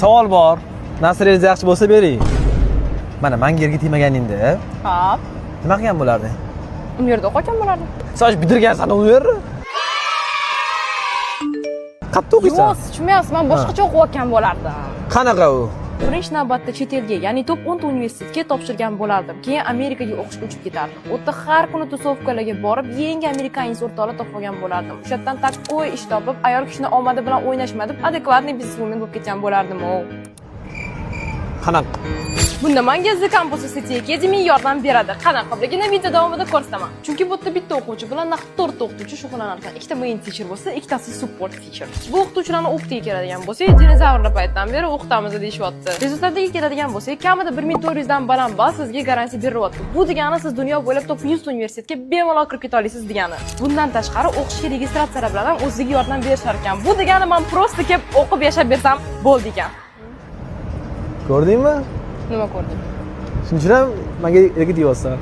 savol bor. Nasringiz yaxshi bo'lsa bering. Mana menga yerga tegmaganingda, Xo'p. nima qilgan bo'larding? U yerda o'qiyotgan bo'lardim. Soch bitirgansan u yerni. Qayerda o'qiysan? Yo'q, tushunmayapsiz. Men boshqacha o'qiyotgan bo'lardim. Qanaqa u? Birinchi navbatda chet elga, ya'ni top 10 ta universitetga topshirgan bo'lardim. Keyin Amerikaga o'qishga uchib ketardim. U yerda har kuni tusovkalarga borib, yangi amerikanец o'rtoqlar topgan bo'lardim. O'sha yerdan takoy ish topib, ayol kishini omadi bilan o'ynashma deb adekvatniy biznesmen bo'lib ketgan bo'lardim-ku. Qanaqa? Bunda menga The Campus City Academy yordam beradi. Qanaqaligini video davomida ko'rsataman. Chunki bu yerda bitta o'quvchi bilan naqd 4 ta o'qituvchi shug'ullanar ekan. Ikkita main teacher bo'lsa, ikkitasi support teacher. Bu o'qituvchilarni o'qitiga keladigan bo'lsak, dinozavrlar paytdan beri o'qitamiz deyishyapti. Rezultatga keladigan bo'lsak, kamida 1400 dan baland ball sizga garantiya beryapti. Bu degani siz dunyo bo'ylab top 100 ta universitetga bemalol kirib keta olasiz degani. Bundan tashqari o'qishga registratsiyalar bilan ham o'ziga yordam berishar ekan. Bu degani men prosta kelib o'qib yashab bersam bo'ldi ekan. Ko'rdingmi? Nima ko'rding? Shuning uchun ham menga erga deyapsan.